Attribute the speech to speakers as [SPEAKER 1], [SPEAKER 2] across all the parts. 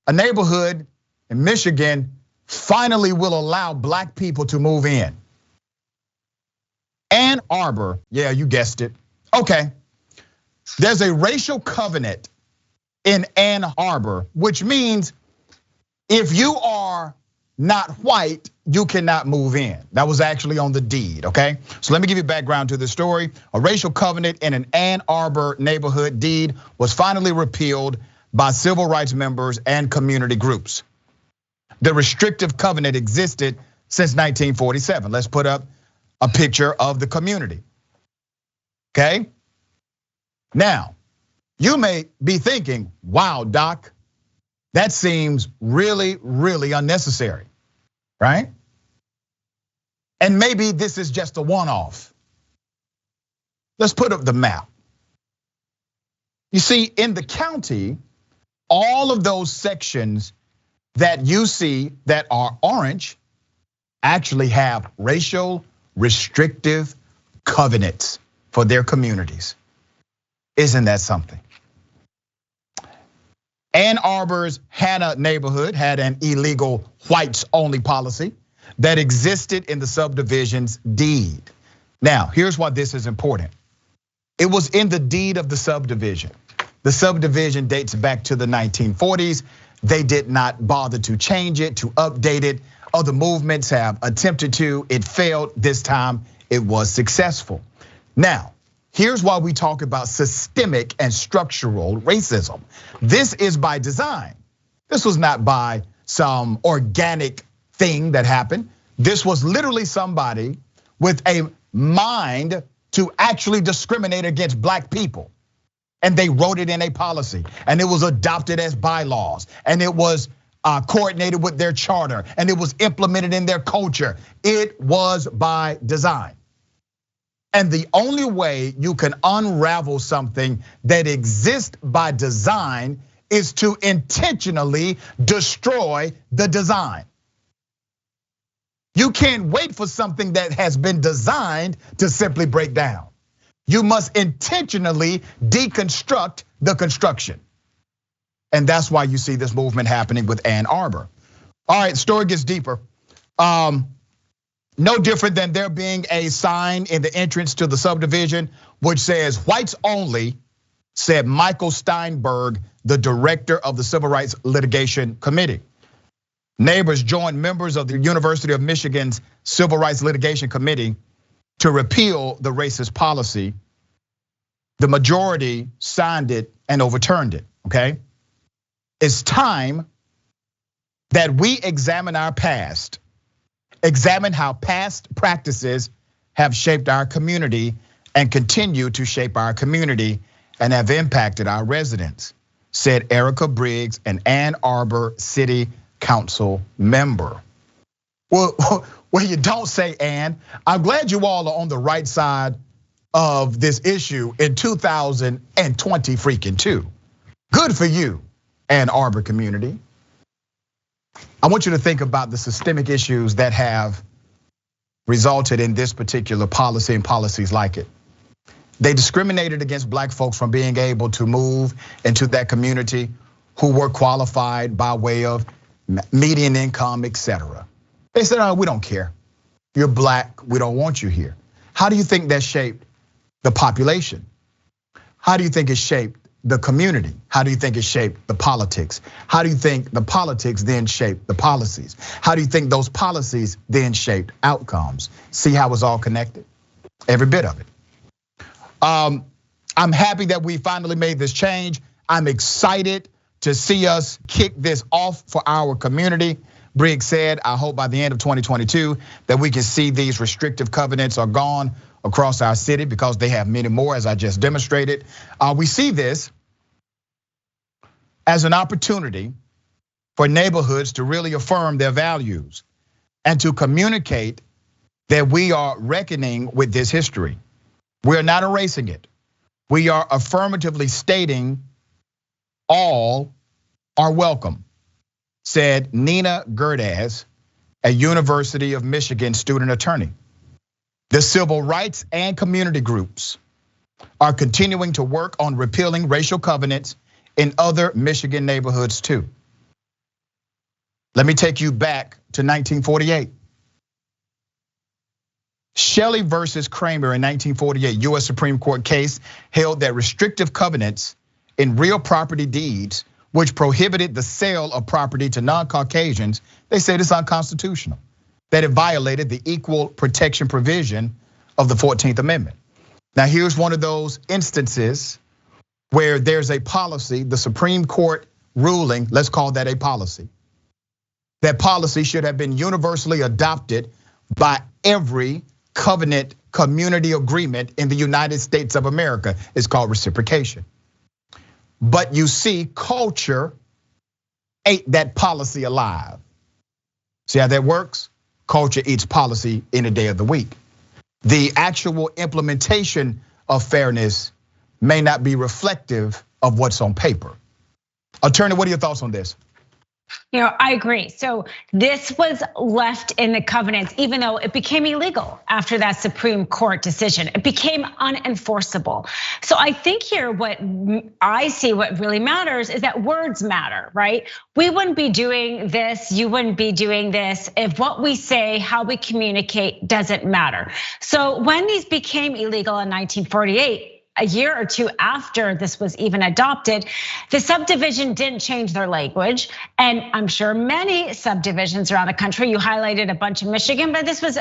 [SPEAKER 1] a neighborhood in Michigan finally will allow black people to move in. Ann Arbor, yeah, you guessed it. Okay, there's a racial covenant in Ann Arbor, which means if you are not white, you cannot move in. That was actually on the deed, okay? So let me give you background to the story. A racial covenant in an Ann Arbor neighborhood deed was finally repealed by civil rights members and community groups. The restrictive covenant existed since 1947. Let's put up a picture of the community, okay? Now, you may be thinking, wow, Doc, that seems really, really unnecessary, right? And maybe this is just a one-off. Let's put up the map. You see, in the county, all of those sections that you see that are orange actually have racial restrictive covenants for their communities. Isn't that something? Ann Arbor's Hannah neighborhood had an illegal whites only policy that existed in the subdivision's deed. Now, here's why this is important. It was in the deed of the subdivision. The subdivision dates back to the 1940s. They did not bother to change it, to update it. Other movements have attempted to, it failed. This time it was successful. Now, here's why we talk about systemic and structural racism. This is by design. This was not by some organic thing that happened. This was literally somebody with a mind to actually discriminate against black people. And they wrote it in a policy, and it was adopted as bylaws, and it was coordinated with their charter, and it was implemented in their culture. It was by design. And the only way you can unravel something that exists by design is to intentionally destroy the design. You can't wait for something that has been designed to simply break down. You must intentionally deconstruct the construction. And that's why you see this movement happening with Ann Arbor. All right, story gets deeper. No different than there being a sign in the entrance to the subdivision which says whites only, said Michael Steinberg, the director of the Civil Rights Litigation Committee. Neighbors joined members of the University of Michigan's Civil Rights Litigation Committee to repeal the racist policy. The majority signed it and overturned it, okay? It's time that we examine our past, examine how past practices have shaped our community and continue to shape our community and have impacted our residents, said Erica Briggs, an Ann Arbor City Council member. Well, you don't say, Ann. I'm glad you all are on the right side of this issue in 2020 freaking two. Good for you, Ann Arbor community. I want you to think about the systemic issues that have resulted in this particular policy and policies like it. They discriminated against black folks from being able to move into that community who were qualified by way of median income, etc. They said, oh, we don't care. You're black, we don't want you here. How do you think that shaped the population? How do you think it shaped the community? How do you think it shaped the politics? How do you think the politics then shaped the policies? How do you think those policies then shaped outcomes? See how it's all connected? Every bit of it. I'm happy that we finally made this change. I'm excited to see us kick this off for our community. Briggs said, I hope by the end of 2022 that we can see these restrictive covenants are gone across our city because they have many more, as I just demonstrated. We see this as an opportunity for neighborhoods to really affirm their values and to communicate that we are reckoning with this history. We're not erasing it. We are affirmatively stating all are welcome, said Nina Gerdes, a University of Michigan student attorney. The civil rights and community groups are continuing to work on repealing racial covenants in other Michigan neighborhoods too. Let me take you back to 1948. Shelley versus Kramer in 1948, US Supreme Court case held that restrictive covenants in real property deeds, which prohibited the sale of property to non-Caucasians, they said it's unconstitutional, that it violated the equal protection provision of the 14th Amendment. Now here's one of those instances where there's a policy, the Supreme Court ruling, let's call that a policy. That policy should have been universally adopted by every covenant community agreement in the United States of America. It's called reciprocation. But you see, culture ate that policy alive. See how that works? Culture eats policy any day of the week. The actual implementation of fairness may not be reflective of what's on paper. Attorney, what are your thoughts on this?
[SPEAKER 2] I agree. So this was left in the covenants, even though it became illegal after that Supreme Court decision. It became unenforceable. So I think here what I see what really matters is that words matter, right? We wouldn't be doing this, you wouldn't be doing this if what we say, how we communicate doesn't matter. So when these became illegal in 1948, a year or two after this was even adopted, the subdivision didn't change their language. And I'm sure many subdivisions around the country, you highlighted a bunch in Michigan, but this was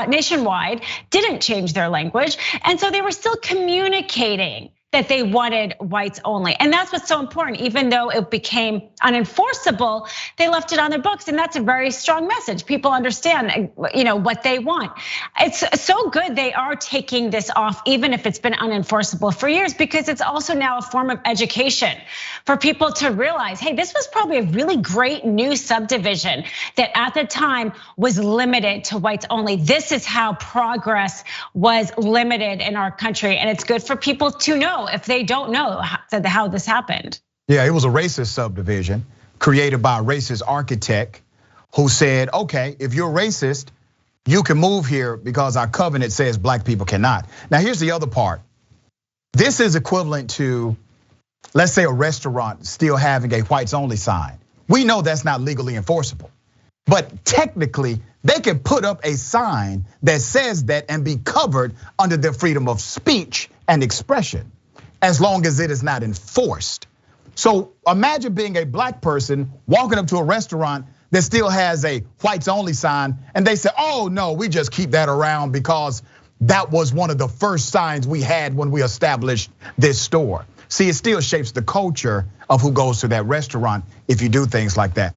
[SPEAKER 2] nationwide, didn't change their language. And so they were still communicating that they wanted whites only. And that's what's so important. Even though it became unenforceable, they left it on their books. And that's a very strong message. People understand what they want. It's so good they are taking this off, even if it's been unenforceable for years, because it's also now a form of education for people to realize, hey, this was probably a really great new subdivision that at the time was limited to whites only. This is how progress was limited in our country. And it's good for people to know if they don't know how this happened.
[SPEAKER 1] Yeah, it was a racist subdivision created by a racist architect who said, okay, if you're racist, you can move here because our covenant says black people cannot. Now here's the other part. This is equivalent to, let's say, a restaurant still having a whites only sign. We know that's not legally enforceable, but technically they can put up a sign that says that and be covered under their freedom of speech and expression, as long as it is not enforced. So imagine being a black person walking up to a restaurant that still has a whites only sign, and they say, oh no, we just keep that around because that was one of the first signs we had when we established this store. See, it still shapes the culture of who goes to that restaurant if you do things like that.